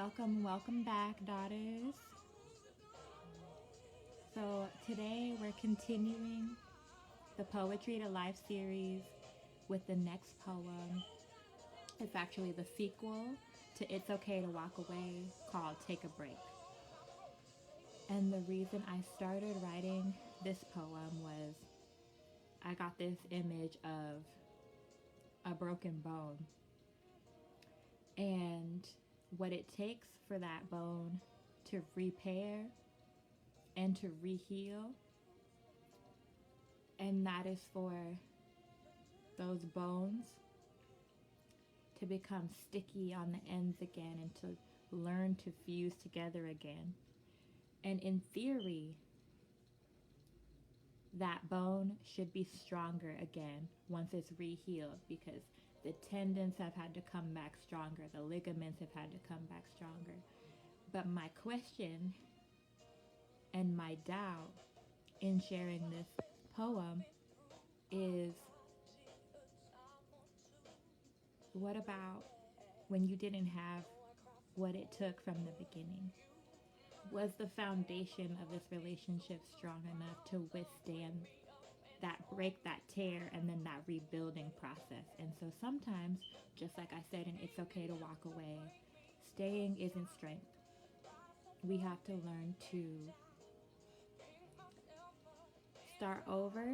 Welcome back, daughters. So, today we're continuing the Poetry to Life series with the next poem. It's actually the sequel to It's Okay to Walk Away, called Take a Break. And the reason I started writing this poem was I got this image of a broken bone and what it takes for that bone to repair and to reheal, and that is for those bones to become sticky on the ends again and to learn to fuse together again. And in theory, that bone should be stronger again once it's rehealed, because the tendons have had to come back stronger, the ligaments have had to come back stronger. But my question and my doubt in sharing this poem is, what about when you didn't have what it took from the beginning? Was the foundation of this relationship strong enough to withstand that break, that tear, and then that rebuilding process? And so sometimes, just like I said, and It's Okay to Walk Away, staying isn't strength. We have to learn to start over,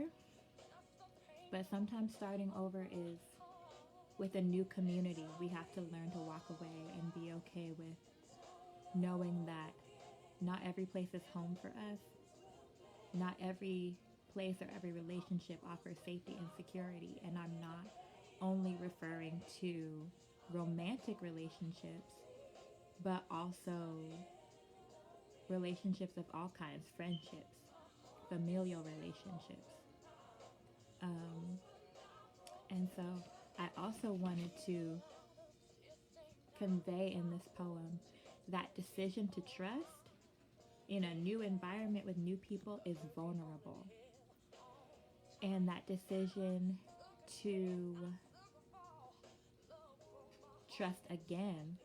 but sometimes starting over is with a new community. We have to learn to walk away and be okay with knowing that not every place is home for us. Not every place or every relationship offers safety and security. And I'm not only referring to romantic relationships, but also relationships of all kinds, friendships, familial relationships. And so I also wanted to convey in this poem that decision to trust in a new environment with new people is vulnerable. And that decision to trust again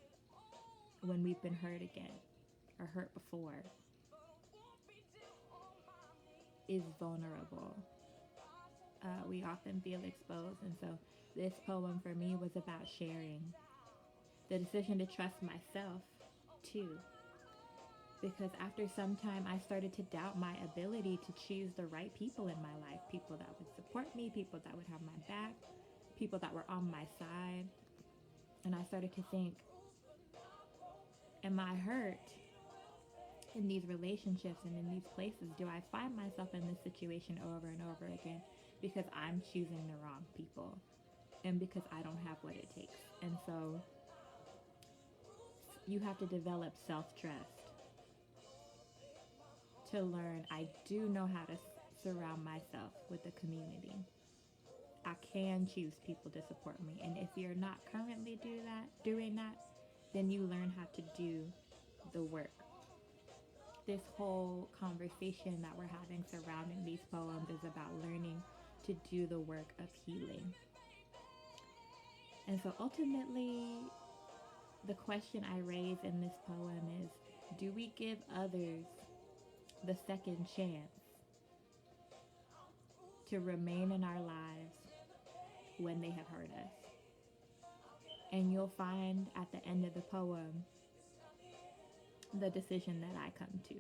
when we've been hurt again or hurt before is vulnerable. We often feel exposed, and so this poem for me was about sharing the decision to trust myself too. Because after some time, I started to doubt my ability to choose the right people in my life, people that would support me, people that would have my back, people that were on my side. And I started to think, am I hurt in these relationships and in these places? Do I find myself in this situation over and over again because I'm choosing the wrong people and because I don't have what it takes? And so you have to develop self-trust to learn I do know how to surround myself with a community. I can choose people to support me. And if you're not currently doing that, then you learn how to do the work. This whole conversation that we're having surrounding these poems is about learning to do the work of healing. And so ultimately, the question I raise in this poem is, do we give others the second chance to remain in our lives when they have hurt us? And you'll find at the end of the poem the decision that I come to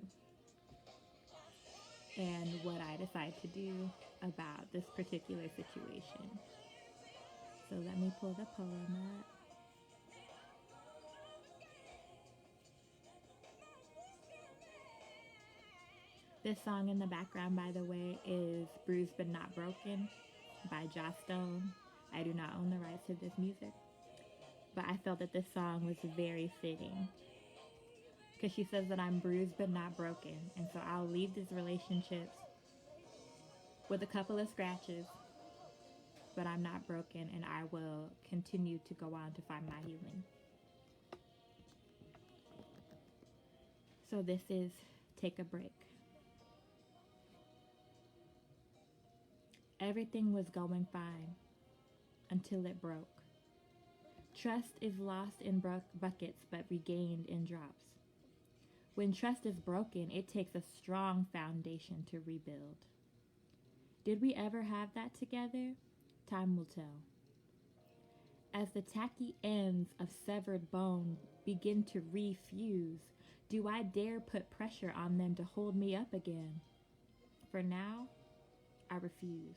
and what I decide to do about this particular situation. So let me pull the poem up. This song in the background, by the way, is Bruised But Not Broken by Joss Stone. I do not own the rights to this music, but I felt that this song was very fitting because she says that I'm bruised but not broken. And so I'll leave these relationships with a couple of scratches, but I'm not broken, and I will continue to go on to find my healing. So this is Take a Break. Everything was going fine until it broke. Trust is lost in buckets but regained in drops. When trust is broken, it takes a strong foundation to rebuild. Did we ever have that together? Time will tell. As the tacky ends of severed bone begin to refuse, do I dare put pressure on them to hold me up again? For now, I refuse.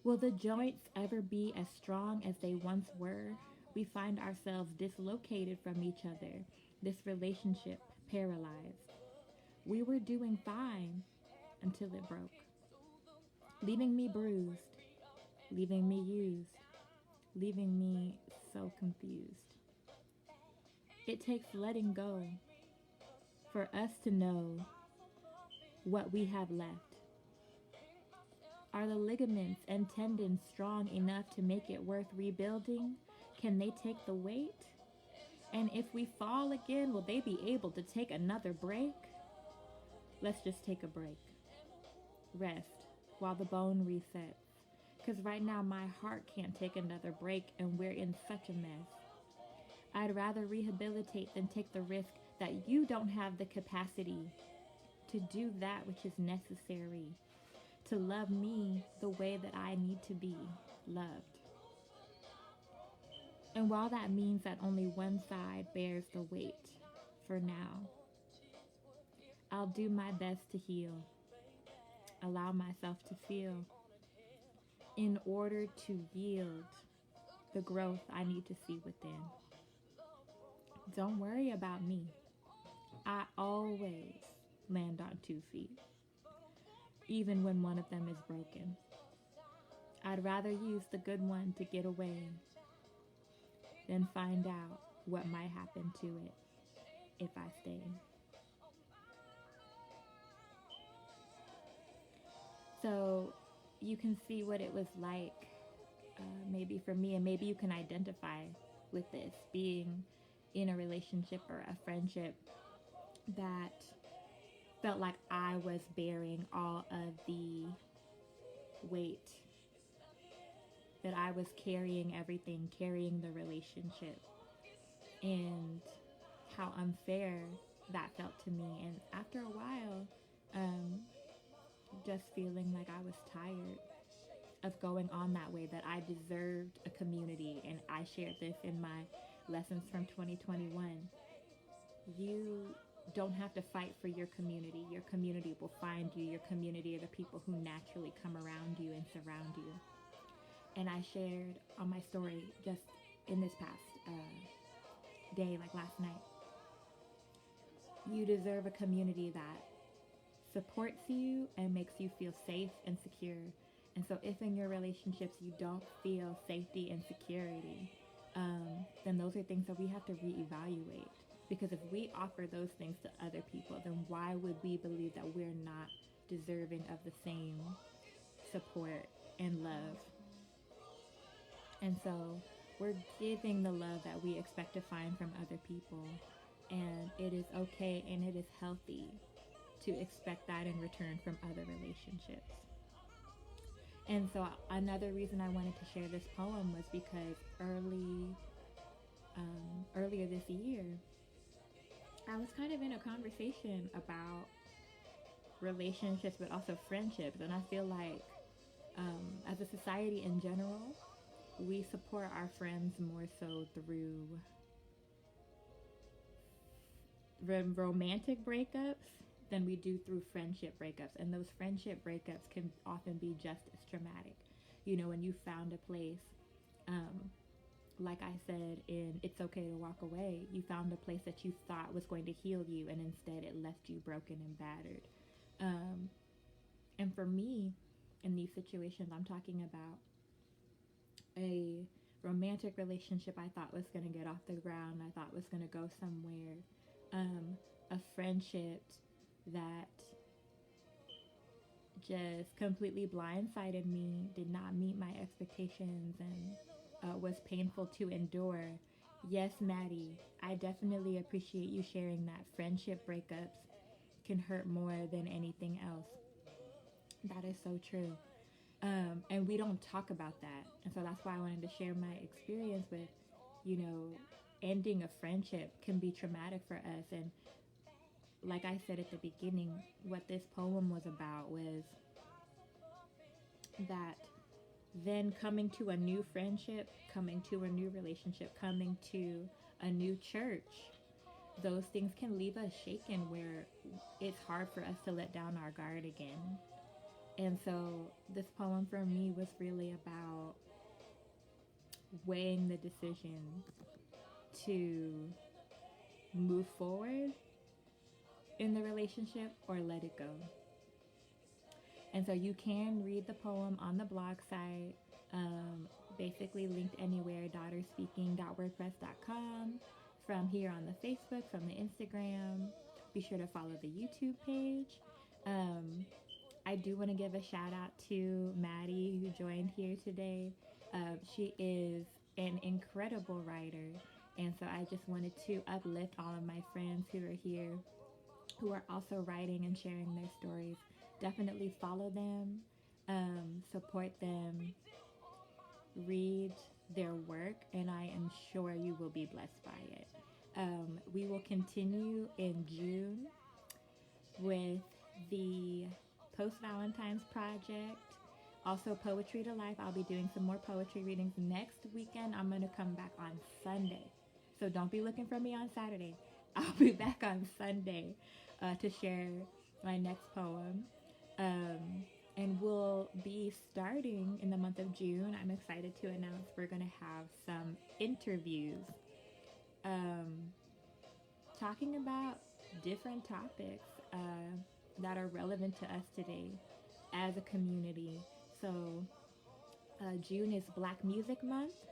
Will the joints ever be as strong as they once were? We find ourselves dislocated from each other, this relationship paralyzed. We were doing fine until it broke, leaving me bruised, leaving me used, leaving me so confused. It takes letting go for us to know what we have left. Are the ligaments and tendons strong enough to make it worth rebuilding? Can they take the weight? And if we fall again, will they be able to take another break? Let's just take a break. Rest while the bone resets. Because right now my heart can't take another break and we're in such a mess. I'd rather rehabilitate than take the risk that you don't have the capacity to do that which is necessary to love me the way that I need to be loved. And while that means that only one side bears the weight for now, I'll do my best to heal, allow myself to feel, in order to yield the growth I need to see within. Don't worry about me. I always land on 2 feet, even when one of them is broken. I'd rather use the good one to get away than find out what might happen to it if I stay. So you can see what it was like, maybe for me, and maybe you can identify with this, being in a relationship or a friendship that felt like I was bearing all of the weight, that I was carrying everything, carrying the relationship, and how unfair that felt to me. And after a while, just feeling like I was tired of going on that way, that I deserved a community. And I shared this in my lessons from 2021. You don't have to fight for your community. Your community will find you. Your community are the people who naturally come around you and surround you. And I shared on my story just in this past day, like last night, you deserve a community that supports you and makes you feel safe and secure. And so if in your relationships you don't feel safety and security, then those are things that we have to reevaluate. Because if we offer those things to other people, then why would we believe that we're not deserving of the same support and love? And so we're giving the love that we expect to find from other people. And it is okay and it is healthy to expect that in return from other relationships. And so another reason I wanted to share this poem was because earlier this year, I was kind of in a conversation about relationships, but also friendships. And I feel like as a society in general, we support our friends more so through romantic breakups than we do through friendship breakups. And those friendship breakups can often be just as traumatic. You know, when you found a place, like I said in It's Okay to Walk Away, you found a place that you thought was going to heal you, and instead it left you broken and battered. And for me, in these situations, I'm talking about a romantic relationship I thought was going to get off the ground, I thought was going to go somewhere. A friendship that just completely blindsided me, did not meet my expectations, and was painful to endure. Yes, Maddie, I definitely appreciate you sharing that friendship breakups can hurt more than anything else. That is so true. And we don't talk about that. And so that's why I wanted to share my experience with, you know, ending a friendship can be traumatic for us. And like I said at the beginning, what this poem was about was that then coming to a new friendship, coming to a new relationship, coming to a new church, those things can leave us shaken where it's hard for us to let down our guard again. And so this poem for me was really about weighing the decision to move forward in the relationship or let it go. And so you can read the poem on the blog site, basically linked anywhere, daughterspeaking.wordpress.com, from here on the Facebook, from the Instagram. Be sure to follow the YouTube page. I do want to give a shout out to Maddie, who joined here today. She is an incredible writer. And so I just wanted to uplift all of my friends who are here, who are also writing and sharing their stories. Definitely follow them, support them, read their work, and I am sure you will be blessed by it. We will continue in June with the Post Valentine's Project. Also, Poetry to Life. I'll be doing some more poetry readings next weekend. I'm going to come back on Sunday. So don't be looking for me on Saturday. I'll be back on Sunday to share my next poem. And we'll be starting in the month of June. I'm excited to announce we're going to have some interviews talking about different topics that are relevant to us today as a community. So June is Black Music Month.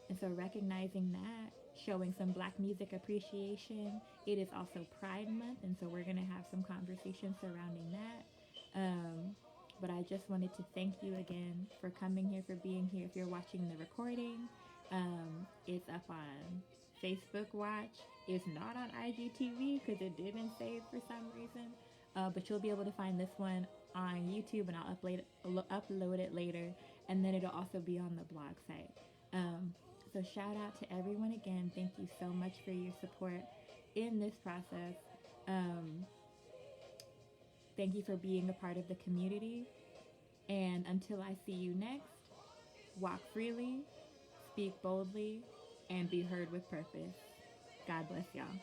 And so recognizing that, showing some Black music appreciation. It is also Pride Month, and so we're going to have some conversations surrounding that. But I just wanted to thank you again for coming here, for being here. If you're watching the recording, it's up on Facebook Watch. It's not on IGTV because it didn't save for some reason. But you'll be able to find this one on YouTube, and I'll upload it later. And then it'll also be on the blog site. So shout out to everyone again. Thank you so much for your support in this process. Thank you for being a part of the community. And until I see you next, walk freely, speak boldly, and be heard with purpose. God bless y'all.